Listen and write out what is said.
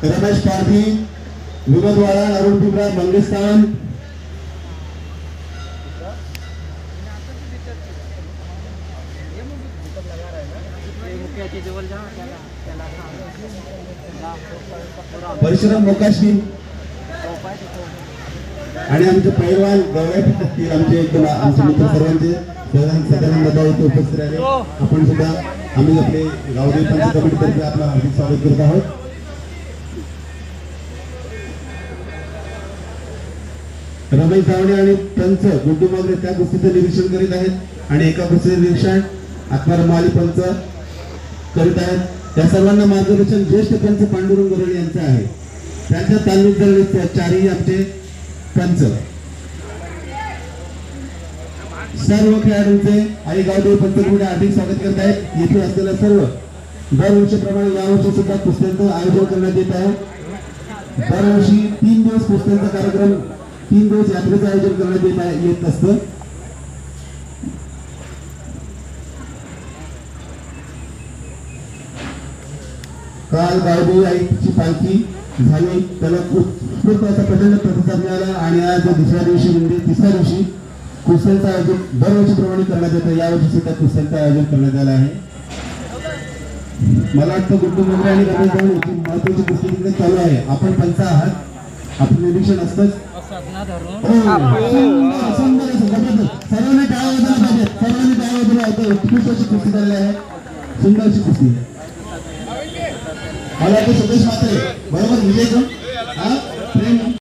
रमेश पारधी, विनोदवाड़ा, अरुण पिपरा, मंगेशतान, परशुराम मोकाशी आणि आमचे पैलवान गवळे आमचे एकदम आमचे मित्र सर्वांचे सदानंद दादा इथे उपस्थित राहिले. आपण सुद्धा आम्ही आपले गावदेवी पंचायत कमिटीतर्फे आपलं हार्दिक स्वागत करत आहोत. रमेश जावणे आणि पंच गुड्डू मागरे त्या कुस्तीचं निरीक्षण करीत आहेत आणि एका कुस्तीचं निरीक्षण आत्माराम माली पंच करीत आहेत. या सर्वांना मार्गदर्शन ज्येष्ठ पंच पांडुरंग गोरळे यांचं आहे. त्यांच्या तालमीत झालेले चारही आमचे पंच सर्व खेळाडूंचे आणि गावदेवी पंचमध्ये हार्दिक स्वागत करत आहेत. येथे असलेल्या सर्व दरवर्षीप्रमाणे यावर्षी सुद्धा कुस्त्यांचं आयोजन करण्यात येत आहे. दरवर्षी 3 दिवस कुस्त्यांचा कार्यक्रम 3 दिवस यात्रेचं आयोजन करण्यात येत असतं. काल गावदेवी आईची पालखी झाली, त्याला उत्स्फूर्त असा प्रचंड प्रतिसाद मिळाला आणि आज दुसऱ्या दिवशी म्हणजे तिसऱ्या दिवशी कुस्त्यांचं आयोजन दरवर्षीप्रमाणे करण्यात येतं. यावर्षी सुद्धा कुस्त्यांचं आयोजन करण्यात आलं आहे. मला वाटतं गुड्डू मोगरे आणि रमेश जावळे यांची महत्वाची कुस्ती तिकडे चालू आहे. आपण पंच आहात, आपलं निरीक्षण असतंच. सर्वांनी टाळ्या वाजवल्या पाहिजे, सर्वांनी टाळ्या वाजवल्या होतं. उत्कृष्ट अशी कुस्ती झालेली आहे, सुंदर अशी कुस्ती. मला वाटतं सतेज मात्रे बरोबर विजय